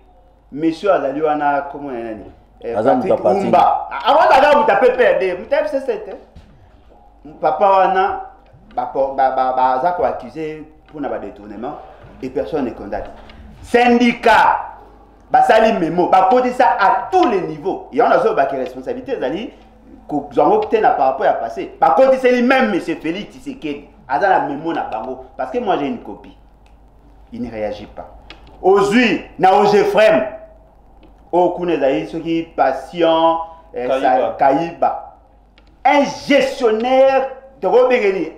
Monsieur Azali wana comment on a dit? Patrick Umba. Avant d'aller vous taper PRD, vous tapez c'est papa wana ba accusé pour un détournement et personne n'est condamné. Syndicat, basali memo, ba ça à tous les niveaux. Et on a besoin de responsabilité d'ali que ont obtenu par rapport à passé. Par contre, c'est lui-même monsieur Félix Tshisekedi. Azan la memo na bango parce que moi j'ai une copie. Il ne réagit pas. Aujourd'hui, na Ojefrem, au Kounezaï, ceux qui patient, Kaïba, un gestionnaire.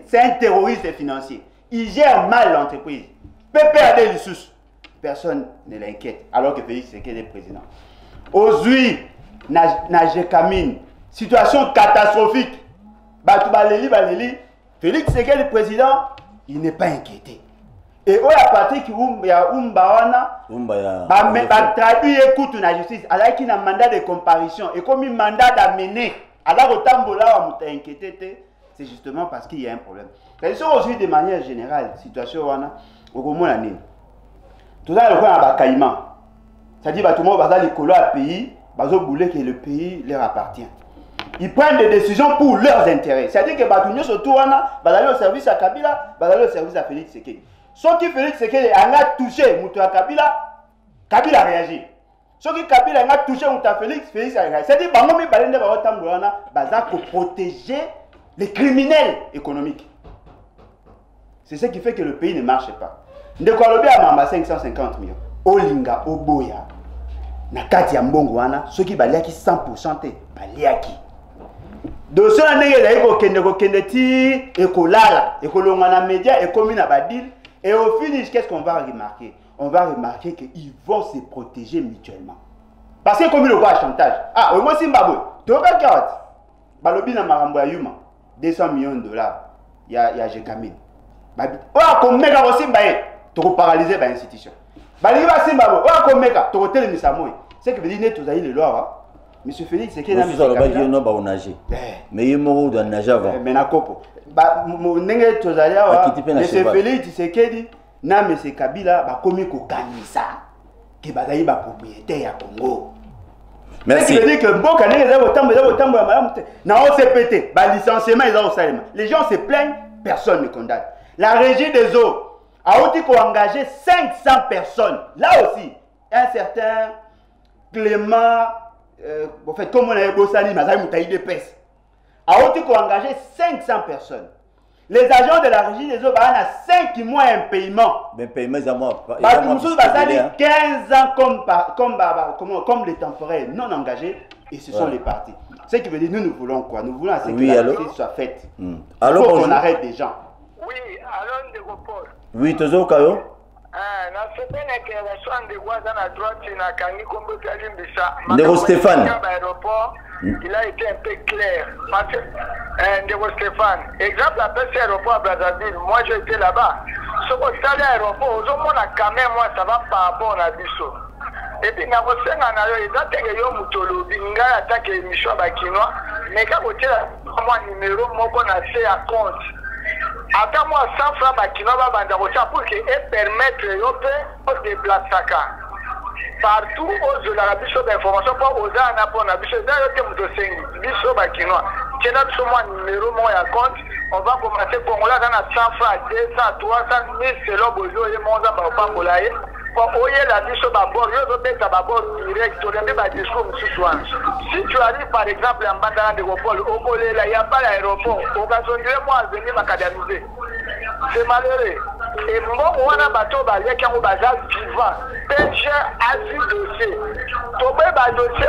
C'est un terroriste financier. Il gère mal l'entreprise. PPAD le sous. Personne ne l'inquiète. Alors que Félix Tshisekedi est président. Aujourd'hui, Najekamine. Situation catastrophique. Baleli. Félix Tshisekedi est président. Il n'est pas inquiété. Et où la partie qui traduit écoute la justice. Alors qu'il a un mandat de comparution. Et comme un mandat d'amener. Alors autant là, on inquiété. C'est justement parce qu'il y a un problème. C'est aujourd'hui de manière générale, situation au moment l'année. Tout ça, le point à Caïman. C'est-à-dire que tout le monde va dans les colons à pays, que le pays leur appartient. Ils prennent des décisions pour leurs intérêts. C'est-à-dire que Batounio surtout va aller au service à Kabila, va aller au service à Félix Tshisekedi. Sauf que Félix Tshisekedi a touché Moutoua Kabila, Kabila a réagi. Sauf que Kabila a touché Moutoua Félix a réagi. C'est-à-dire que Bangomi Balende va protéger les criminels économiques. C'est ce qui fait que le pays ne marche pas. Ndekolobi a mamba 550 millions. Olinga, Oboya, Nakati Mbongwana, ceux qui baliaki 100% te, baliaki. De ceux qui ont été écolala, écolongana média, écomina badil, et au finish, qu'est-ce qu'on va remarquer? On va remarquer qu'ils vont se protéger mutuellement. Parce que comme il y a un chantage. Ah, au moins Zimbabwe, tu vois pas carotte. Balobi na marambo ya yuma. 200 millions de dollars, il y a Jekamine. Oh, comme méga aussi, tu peux paralyser l'institution. Baliba Zimbabwe, oh, comme méga, tu peux télémiser moi. C'est que vous dites, tu as eu le lois. Monsieur Félix, c'est qu'il y a un nager. Mais il m'a dit nager avant. Mais na kopo. Monsieur Félix, c'est qu'il dit, na monsieur Kabila, ba komi ko kanisa, qui balayi ba propriétaire à Congo. Merci. Ce qui veut dire que bon, quand ils ont autant de madame, na OCPT, ba licenciement ils ont salement. Les gens se plaignent, personne ne condamne. La régie des eaux a aussi engagé 500 personnes. Là aussi, un certain Clément, en fait, comme on a bossali, Mazai Moutaï de Pes, a aussi engagé 500 personnes. Les agents de la régie des eaux, on a 5 mois un paiement. Mais paiement, ils ont 15 ans comme les temporaires non engagés, et ce sont les partis. Ce qui veut dire, nous voulons quoi? Nous voulons que la justice soit faite. Il faut qu'on arrête des gens. Oui, alors, Ndegopol. Oui, toujours Kayo. Ndego Stéphane. Il a été un peu clair. Parce que Ndego Stéphane, exemple à petit aéroport à Brazzaville, moi j'ai été là-bas. Ce qu'on a l'aéroport, aux hommes, quand même, moi ça va par rapport à Bisso. Et puis, na kosenga na yo ezate ke yo mutolobi ngai atake émission ba kinois mais ka kotela moi numéro moko na se à compte. Ata moi 100 francs ba kinois ba banda ko pour que et permettre yo pe au déplacer partout aux la biso d'information pour aux ana pour na biso d'ailleurs que mutosengi biso ba kinois. Kena biso moi numéro mo ya compte on va commencer Congolais dans 100 francs 200 300 000 selon besoin et monza ba pambola ye. La biso d'abord, direct, discours. Si tu arrives par exemple en Bandana de Gopol, il n'y a pas l'aéroport, occasionnellement à venir m'académiser. C'est malheureux. Et moi, on a bateau qui est bazar vivant. Pêche à ce dossier. Tomber un dossier,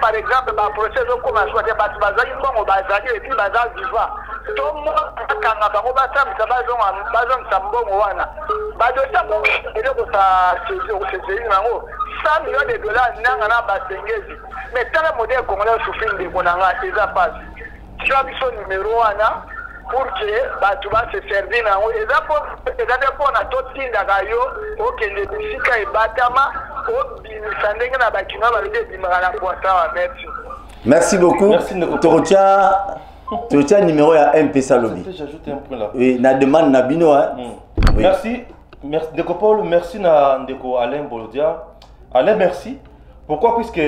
par exemple, un procès de commencement, c'est pas bazar, il faut bazar et puis bazar vivant. Tout le monde a un bazar, ça va dans un bon wana. Bazar, ça 100 millions de dollars, n'a pas basengezi. mais tant le modèle congolais souffre de monanga c'est ça passe tu as besoin numéro 1 pour que tu vas se servir na et ça pour na tout tinda kayo OK les bisika et batama au bimisandenge na bakina ba de bimara kwa sawa merci. Merci beaucoup. Merci Ndeko. Tu retiens numéro à MPSA Lobby. J'ajoute un point là. Oui, na demande na bino hein. Oui. Merci. Merci Ndeko Paul, merci na Ndeko Alain Bolodia. Alain, merci. Pourquoi? Puisque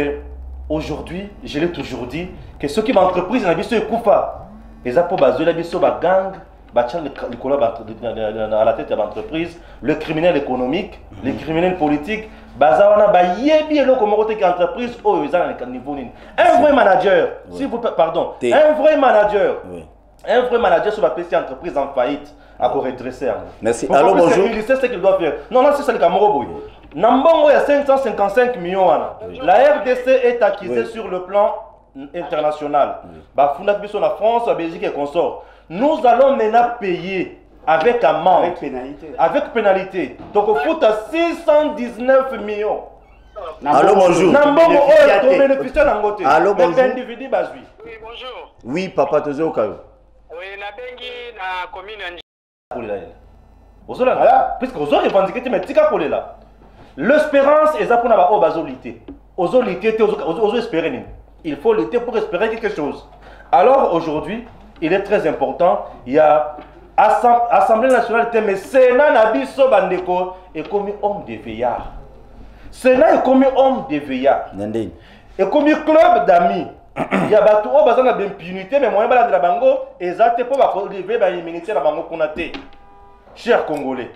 aujourd'hui, je l'ai toujours dit, que ceux qui m'entreprise na biso ekufa. Les apôtres basés la biso ba gang, ba tient à la tête de l'entreprise, le criminel économique, les criminels politiques, bazawana ba yebi elo comme côté qui entreprise au niveau un vrai manager, si vous pardon, un vrai manager. Un vrai manager sur la petite entreprise en faillite à redresser. Merci. Alors bonjour. Il sait ce qu'il doit faire. Non, c'est ça le Cameroun. Nambongo il y a 555 millions. La RDC est acquise sur le plan international. Bafunda biso na France, la Belgique et consort. Nous allons maintenant payer avec amende. Avec pénalité. Avec pénalité. Donc au foot à 619 millions. Allô bonjour. Nambongo est bénéficiaire d'Angote. Allô bonjour. Individu bazui. Oui, bonjour. Oui, papa Tozo Kayo. Oui, na bengi na commune voilà. Puisque vous avez revendiqué, mais tika pour là. L'espérance est pour na bazolité. Ozolité, ozo espérer. Il faut lutter pour espérer quelque chose. Alors aujourd'hui, il est très important. Il y a Assemblée nationale, mais Sénat Nabiso Bandeko est comme homme de veillard. Sénat est comme homme de veillard. Et comme club d'amis. Il y a des gens qui ont impunité, mais moi, je suis bango et ils pour relever l'immunité de bango konaté. Chers Congolais,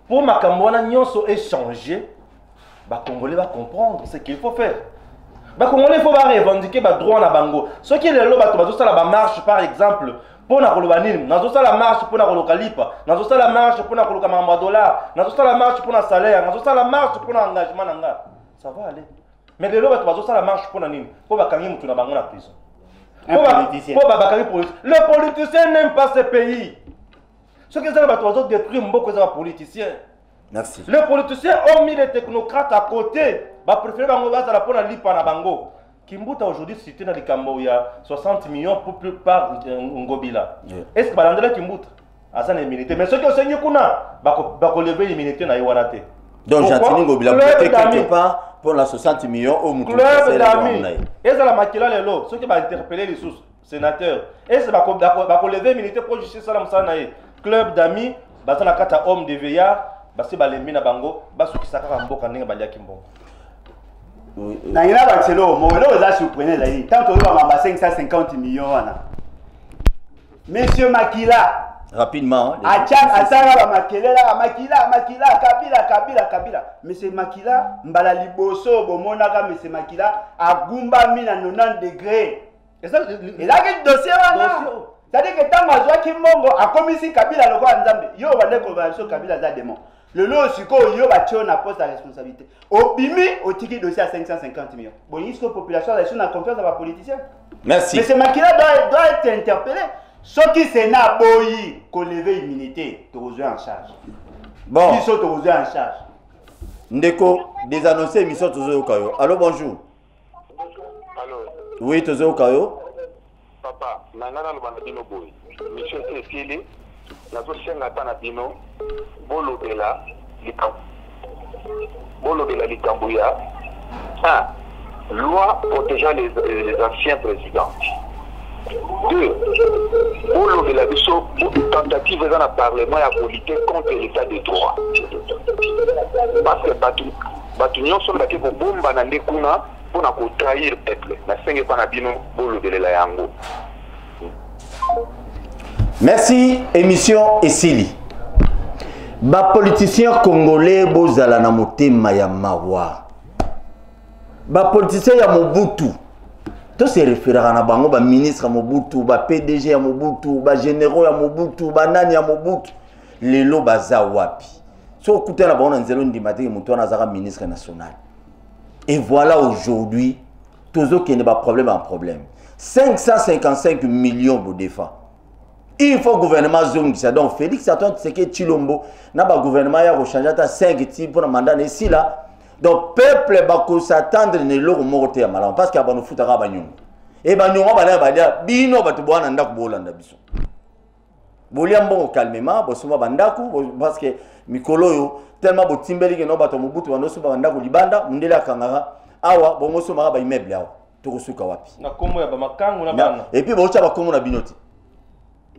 pour ma Cambona, nous sommes échangés. Les Congolais vont comprendre ce qu'il faut faire. Les Congolais, il faut revendiquer les droits à bango. Ce qui est le lot, la marche, par exemple, pour la Kolobanine, nous avons la marche pour la Kolokalipa, nous avons la marche pour la Kolokamamba, nous avons la marche pour la salaire, nous avons la marche pour l'engagement. Ça va aller. Mais les lois, tu vas la marche pour la ligne. Pour la carrière, tu vas la prison. Le politicien n'aime pas ce pays. Ce que ça va détruire beaucoup de politiciens. Merci. Les politiciens ont mis les technocrates à côté. Ils préfèrent la lipa na bango. Kimbuta aujourd'hui cité dans les Cambo, il y a 60 millions pour plus par Ngobila. Est-ce que Balandela Kimbuta a ça l'immunité? Mais ceux qui ont saigné Kuna, ils lever l'immunité na Iwanate. Donc Jantini Ngobila peut quelque part pour la 60 millions au Moutou. Club d'amis. Et ça la makila les lots. Ceux qui vont interpeller les sous-sénateurs. Et c'est va lever l'immunité pour justice Salam Sanae. Club d'amis, bah ça la carte homme de veillard, bah c'est les mines à bango, bah ceux qui s'accrochent en boca n'enga balia kimbo. N'ayina Barcelone, mon vélo est surprenant là. Tant qu'on va 550 millions là. Monsieur Makila. Rapidement. Acham asara Makila, Kabila. Monsieur Makila, mbala liboso bomonaka Monsieur Makila agumba mina 90 degrés. Et ça, il a un dossier là. C'est-à-dire que tant que Joachim Mongo a commis si Kabila le roi Nzambe, yo va découvrir Kabila za démon. Le lot siko yo va tirer na poste à responsabilité. Au bimi au ticket dossier à 550 millions. Bon, il y a population a confiance dans les politiciens. Merci. Mais ce Makila doit être interpellé. Ceux qui sont na boyi qu'on lever l'immunité, tu reçois en charge. Bon. Ils sont reçois en charge. Ndeko, des annoncés émission Tozo Kayo. Allô bonjour. Allô. Oui Tozo Kayo. Papa, nangana lobana bino boy. Mission Cécile, nazo senga tana bino bolobela likambo. Bolobela likambo ya. Un, loi protégeant les anciens présidents. Deux, bolobela biso tentative dans le parlement à lutter contre l'état de droit. Parce que Batunion sont là qui vont bomba na ndekuna pour trahir le peuple. Merci, émission Essili. Ba politicien congolais bozala na motema ya mawa. Ba politicien ya Mobutu. To se référera na bango ba ministre ya Mobutu, ba PDG ya Mobutu, ba généraux ya Mobutu, ba nani ya Mobutu. Lelo baza wapi. So kuta na bango na nzelo ndimati muto na zaka ministre national. Et voilà aujourd'hui, tous ceux qui n'ont pas de problème en problème. 555 millions de défense. Il faut le gouvernement Zong. Donc Félix Antoine Tshisekedi Tshilombo n'a pas gouvernement qui a changé à 5 types pour le mandat ici là. Donc peuple bako s'attendre ne loko moko te ya malamu parce que abano futaka banyongo. Et banyongo bana badia bino batu bwana ndako bolanda biso. Bolia mbongo calmement bosuma bandako parce que mikolo yo tellement botimbeli ke no bato mobutu bano so bandako libanda mundela kangara awa bongo so mara ba immeuble awa tokosuka wapi. Na komo ya ba makangu na bana. Et puis bocha ba komo na binoti.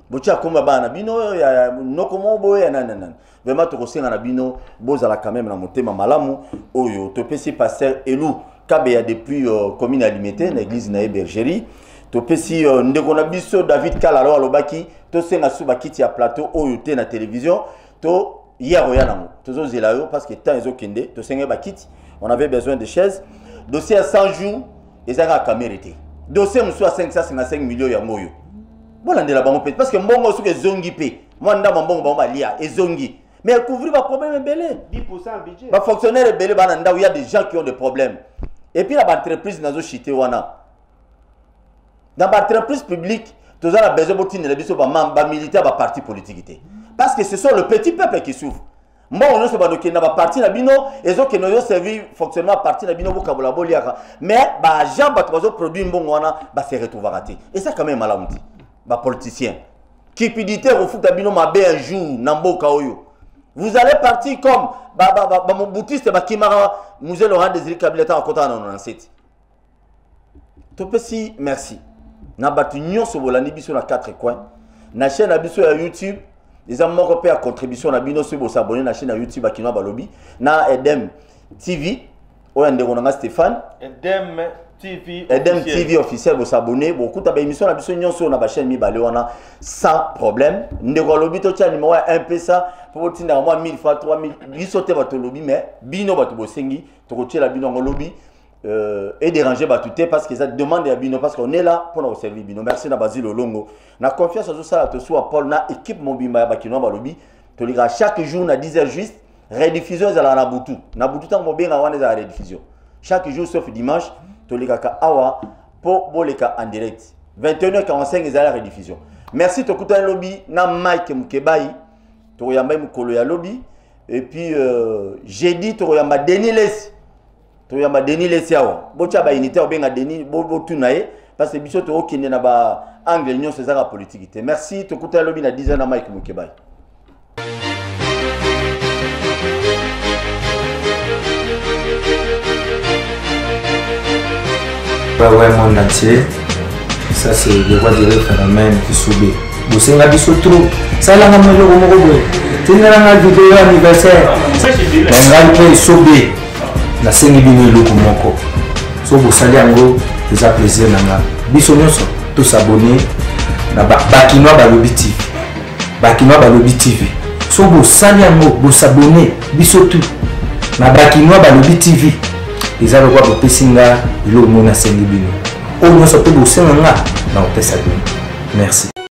Bocha komo bana bino ya nokomo boya nanana. Vraiment tokosenga na bino bozala quand même na motema malamu oyo topesi pasteur Elou Kabeya depuis commune alimentaire na église na Bergerie topesi ndeko na biso David Kalalo alobaki to senga su bakiti ya plateau oyo te na télévision to hier oya nango tozo zela yo parce que temps ezokende to senga bakiti on avait besoin de chaises dossier à 100 jours ezanga caméra te dossier musu à 555 millions ya moyo voilà ndela bango pe parce que mbongo suke zongi pe moi ndama mbongo bango balia ezongi. Mais couvrir va problème belé. 10% budget. Les fonctionnaires belé bananda où il y a des gens qui ont des problèmes. Et puis la entreprise nazo chité wana. Dans l'entreprise publique, tu as besoin de les biso ba militaire ba parti politique. Parce que ce sont le petit peuple qui souffre. Moi on se ba do na ba parti na bino ezo ke no servi fonctionnement parti na bino bo kabola boliaka. Mais ba gens ba to produit mbongo wana ba se retrouver raté. Et ça quand même malamuti. Ba politicien. Cupidité au foot bino mabe un jour na mboka oyo. Vous allez partir comme mon boutiste Bakimara, Musée Laurent Désiré Kabila en comptant en 97. Topesi, merci. Na batu nyon so bolani biso na 4 coins. Na chaîne na biso ya YouTube, les amants repé à contribution na bino so bo s'abonner na chaîne na YouTube Akinoa Balobi, na Edem TV, oyande konanga Stéphane. Edem TV officiel vous s'abonner beaucoup ta émission la biso nyonso na ba chaîne mi balé wana sans problème ndeko lobi to tia numéro 1 pesa pour tinda moi 1000 fois 3000 bisote bato lobi mais bino bato bosengi to ko tia la bino ngolobi et déranger bato té parce que ça demande à bino parce qu'on est là pour nous servir bino merci na Basile Olongo na confiance à ça to soit Paul na équipe mobimba ba kino balobi to lira chaque jour na 10h juste rediffusion za la Nabutu tant mobenga wana za rediffusion chaque jour sauf dimanche Tolikaka awa pour boleka en direct 21h45 ezala rediffusion merci tokuta lobby na Mike Mukebai toyamba mukolo ya lobby et puis jeudi toyamba Denis Les awa bocha ba unité obenga Denis bo tunaye parce que biso to okende na ba angle union cesar politique merci tokuta lobby na 10h na Mike Mukebai. Ouais, monde entier. Ça, c'est le roi du phénomène qui subit. Vous savez, la biso trop. Ça, là, on a mis le mot. Tu n'as pas de vidéo anniversaire. On a subit. La scène est venue le mot. So, vous savez, en gros, vous avez plaisir. Biso, nous sommes tous abonnés. Bakinoa Balobi TV. Bakinoa Balobi TV. So, vous savez, en gros, vous abonnez. Biso tout. Bakinoa Balobi TV. Les gens qui ont été là, ils ont été là. Merci.